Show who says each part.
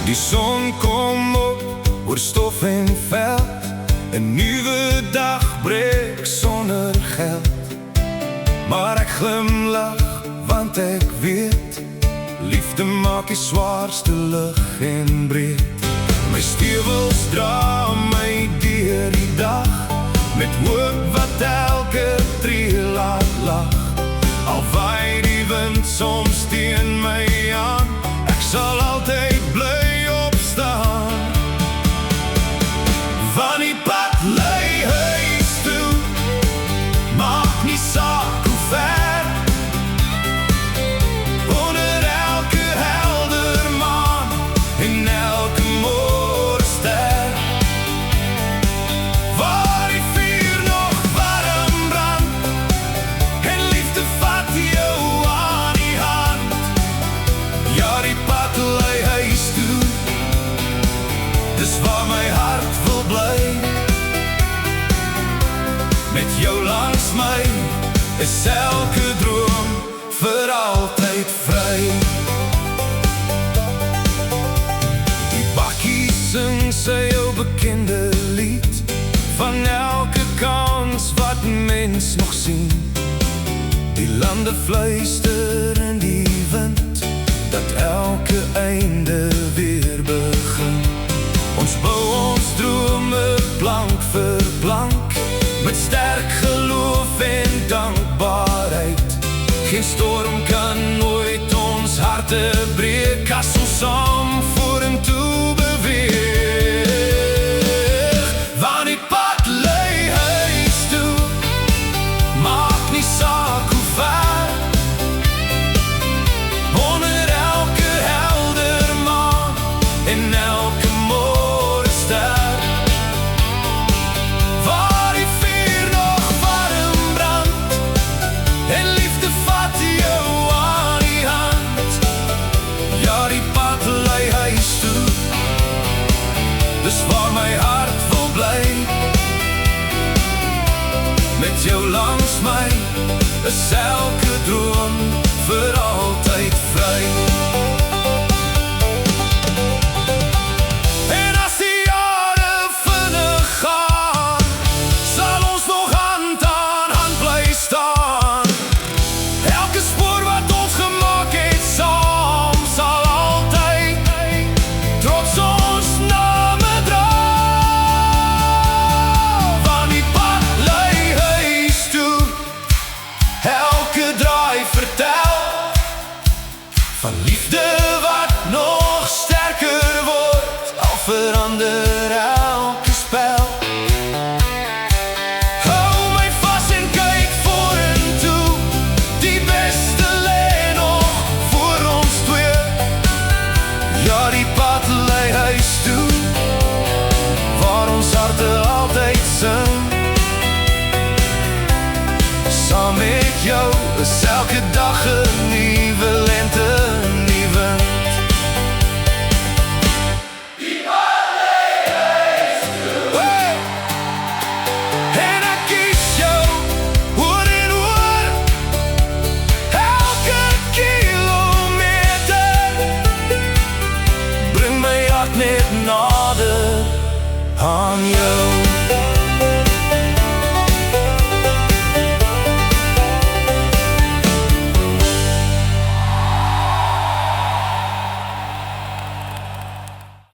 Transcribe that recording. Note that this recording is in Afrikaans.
Speaker 1: Die son kom op oor stof en veld, 'n nuwe dag breek sonder geld. Maar ek glimlag want ek weet, liefde maak die swaarste lig en breed. My stewels dra my deur die dag, met hoop wat elke tree laat lag. Al waai die wind soms teen my aan, ek sal altyd bly opstaan. Van die pad lei huis toe, maak nie saak hoe ver, onder elke helder maan en elke morgenster, waar die vuur nog warm brand en liefde vat jou aan die hand. Ja, die pad lei huis toe, dis waar my hart wil bly. Met jou langs my is elke droom vir altyd vry. Die bakkie sing sy jou bekende lied, van elke kans wat mens nog sien. Die lande fluister in die wind, dat elke einde weer begin. Ons bou ons drome plank vir plank, met sterk geloof en dankbaarheid. Geen storm kan ooit ons harte breek, as ons saam vorentoe beweeg. Want die pad lei huis toe, maak nie saak hoe ver, onder elke helder maan en elke morgenster, waar die vuur nog warm brand en liefde vat jou aan die hand. Ja, die pad lei huis toe, dis waar my hart wil bly. Met jou langs my is elke droom vir altyd vry. En as die jare vinnig gaan, sal ons nog hand aan hand bly staan. Elke spoor wat ons gemaak het saam, sal altyd trots ons name dra. Want die pad lei huis toe, elke draai vertel van liefde wat nog sterker word, al verander elke spel. Hou my vas en kyk vorentoe, die beste lê nog voor ons twee. Ja, die pad lei huis toe, waar ons harte altyd sing. Saam met jou is elke dag 'n nuwe lente, nuwe wind. Die pad lei huis toe, hey! En ek kies jou oor en oor, elke kilometer bring my hart net nader aan jou.